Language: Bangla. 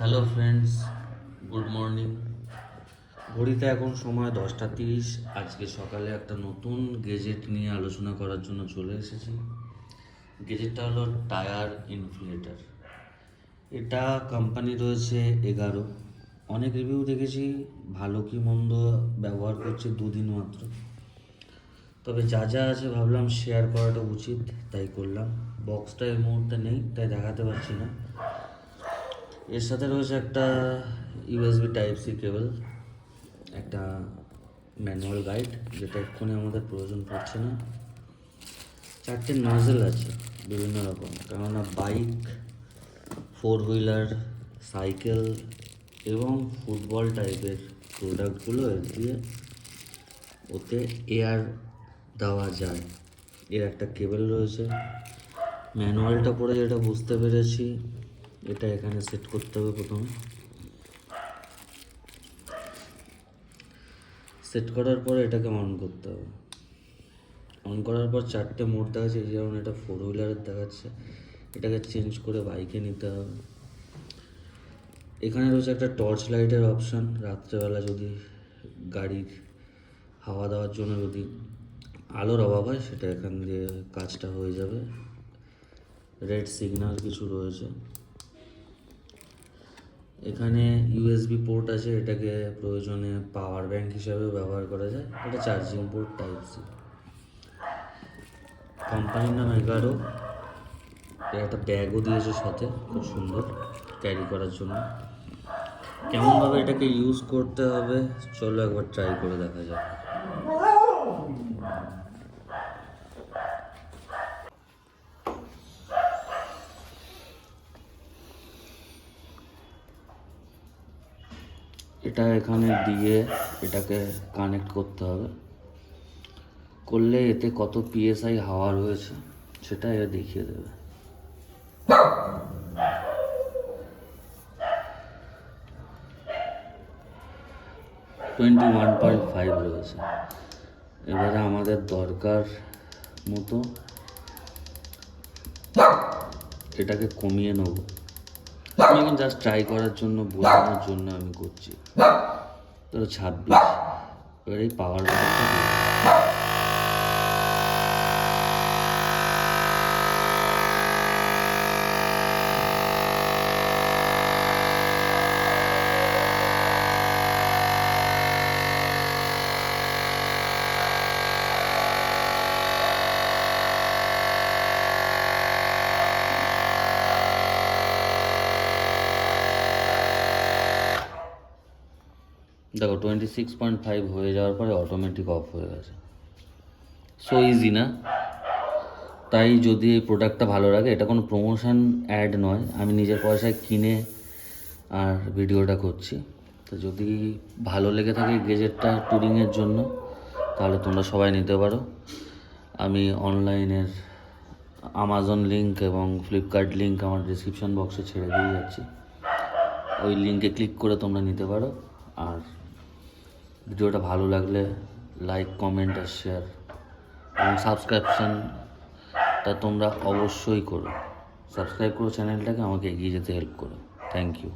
Hello friends, good morning. ঘড়িতে এখন সময় 10টা 30। আজকে সকালে একটা নতুন গেজেট নিয়ে আলোচনা করার জন্য চলে এসেছি। গেজেটটা হলো টায়ার ইনফ্লেটার। এটা কোম্পানি রয়েছে 11। অনেক রিভিউ দেখেছি, ভালো কি মন্দ ব্যবহার করছে 2 দিন মাত্র। তবে যা যা আছে ভাবলাম শেয়ার করাটা উচিত, তাই করলাম। বক্সটা এই মুহূর্তে নেই, তাই দেখাতে পারছি না। এর সাথে রয়েছে একটা ইউএসবি টাইপ সি কেবল, একটা ম্যানুয়াল গাইড, যেটা এক্ষুনি আমাদের প্রয়োজন পড়ছে না। 4টে নজেল আছে বিভিন্ন রকম, কেননা বাইক, 4 হুইলার, সাইকেল এবং ফুটবল টাইপের প্রোডাক্টগুলো এর দিয়ে ওতে এয়ার দেওয়া যায়। এর একটা কেবল রয়েছে। ম্যানুয়ালটা পড়ে যেটা বুঝতে পেরেছি, এটা এখানে সেট করতে হবে। প্রথমে সেট করার পরে এটাকে অন করতে হবে। অন করার পর 4টে মোড দেখাচ্ছে, যেমন এটা 4 হুইলারের দেখাচ্ছে। এটাকে চেঞ্জ করে বাইকে নিতে হবে। এখানে রয়েছে একটা টর্চ লাইটের অপশান। রাত্রেবেলা যদি গাড়ির হাওয়া দেওয়ার জন্য যদি আলোর অভাব হয়, সেটা এখান দিয়ে কাজটা হয়ে যাবে। রেড সিগন্যাল কিছু রয়েছে। এখানে ইউএসবি পোর্ট আছে, এটাকে প্রয়োজনে পাওয়ার ব্যাংক হিসাবেও ব্যবহার করা যায়। এটা চার্জিং পোর্ট টাইপ সি। কোম্পানির নাম 11। এর একটা ব্যাগও দিয়েছে সাথে, খুব সুন্দর ক্যারি করার জন্য। কেমনভাবে এটাকে ইউজ করতে হবে চলো একবার ট্রাই করে দেখা যাক। এটা এখানে দিয়ে এটাকে কানেক্ট করতে হবে। করলে এতে কত পিএসআই হাওয়া রয়েছে সেটা এ দেখিয়ে দেবে। (21.5) রয়েছে। এবারে আমাদের দরকার মতো এটাকে কমিয়ে নেব। আমি এখন জাস্ট ট্রাই করার জন্য, বোঝানোর জন্য আমি করছি। ধরো 26। এবার এই পাওয়ার বাটনটা দেখো 26.5 হয়ে যাওয়ার পরে অটোমেটিক অফ হয়ে গেছে। সো ইজি না? তাই যদি এই প্রোডাক্টটা ভালো লাগে, এটা কোনো প্রমোশন অ্যাড নয়, আমি নিজের পয়সায় কিনে আর ভিডিওটা করছি। তো যদি ভালো লেগে থাকে গেজেটটা ট্যুরিংয়ের জন্য, তাহলে তোমরা সবাই নিতে পারো। আমি অনলাইনের আমাজন লিঙ্ক এবং ফ্লিপকার্ট লিঙ্ক আমার ডিসক্রিপশান বক্সে ছেড়ে দিয়ে যাচ্ছি। ওই লিঙ্কে ক্লিক করে তোমরা নিতে পারো। আর ভিডিওটা ভালো লাগলে লাইক, কমেন্ট আর শেয়ার এবং সাবস্ক্রিপশানটা তোমরা অবশ্যই করো। সাবস্ক্রাইব করো চ্যানেলটাকে, আমাকে এগিয়ে যেতে হেল্প করো। Thank you.